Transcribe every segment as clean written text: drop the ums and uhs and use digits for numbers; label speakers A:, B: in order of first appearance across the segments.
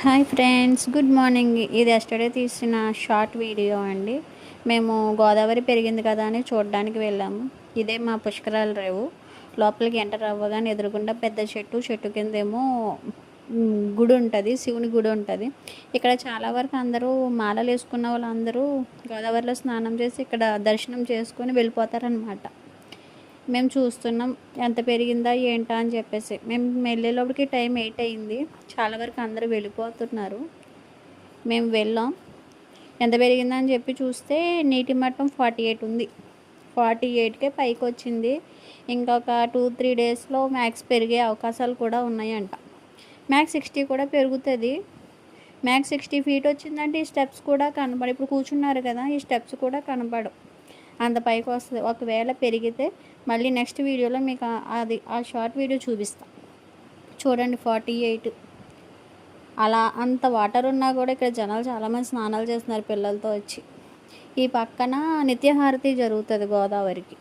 A: Hi friends, good morning. ఇది yesterday తీసిన short video అండి. మేము గోదావరి పెరిగింది కదా అని చూడడానికి వెళ్ళాము. ఇదే మా పుష్కరాల రేవు. లోపలికి ఎంటర్ అవ్వగానే ఎదురుగుండా పెద్ద చెట్టు కిందేమో గుడి ఉంటుంది, శివుని గుడి ఉంటుంది. ఇక్కడ చాలా వరకు అందరూ మాలలు వేసుకున్న వాళ్ళందరూ గోదావరిలో స్నానం చేసి ఇక్కడ దర్శనం చేసుకొని వెళ్ళిపోతారనమాట. మేము చూస్తున్నాం ఎంత పెరిగిందా ఏంటా అని చెప్పేసి. మేము వెళ్ళేలోపలికి టైం 8 అయింది. చాలా వరకు అందరూ వెళ్ళిపోతున్నారు. మేము వెళ్ళాం. ఎంత పెరిగిందని చెప్పి చూస్తే నీటి మట్టం 48 ఉంది. 48కే పైకి వచ్చింది. ఇంకొక 2-3 డేస్లో మ్యాక్స్ పెరిగే అవకాశాలు కూడా ఉన్నాయంట. మ్యాక్స్ 60 కూడా పెరుగుతుంది. మ్యాక్స్ 60 ఫీట్ వచ్చిందంటే ఈ స్టెప్స్ కూడా కనబడి, ఇప్పుడు కూర్చున్నారు కదా, ఈ స్టెప్స్ కూడా కనబడవు, అంత పైకి వస్తుంది. ఒకవేళ పెరిగితే మళ్ళీ నెక్స్ట్ వీడియోలో మీకు ఆ షార్ట్ వీడియో చూపిస్తాను. చూడండి, 48. అలా అంత వాటర్ ఉన్నా కూడా ఇక్కడ జనాలు చాలామంది స్నానాలు చేస్తున్నారు పిల్లలతో వచ్చి. ఈ పక్కన నిత్యహారతి జరుగుతుంది గోదావరికి.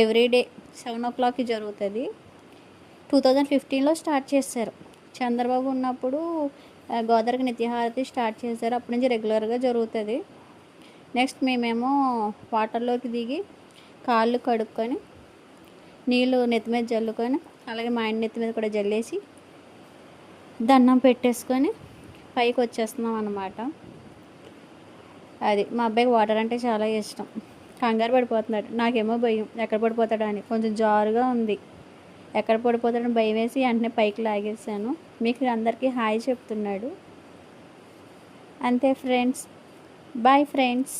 A: ఎవ్రీడే 7 o'clockకి జరుగుతుంది. 2015లో స్టార్ట్ చేశారు. చంద్రబాబు ఉన్నప్పుడు గోదావరికి నిత్యహారతి స్టార్ట్ చేశారు. అప్పటి నుంచి రెగ్యులర్గా జరుగుతుంది. నెక్స్ట్ మేమేమో వాటర్లోకి దిగి కాళ్ళు కడుక్కొని నీళ్ళు నెత్తి మీద జల్లుకొని, అలాగే మా ఆయన నెత్తి మీద కూడా జల్లేసి దండం పెట్టేసుకొని పైకి వచ్చేస్తున్నాం అన్నమాట. అది మా అబ్బాయికి వాటర్ అంటే చాలా ఇష్టం. కంగారు పడిపోతున్నాడు. నాకేమో భయం ఎక్కడ పడిపోతాడో అని. కొంచెం జారుగా ఉంది. ఎక్కడ పడిపోతాడని భయం వేసి వెంటనే పైకి లాగేసాను. మీకు అందరికీ హాయ్ చెప్తున్నాడు. అంతే ఫ్రెండ్స్. Bye friends.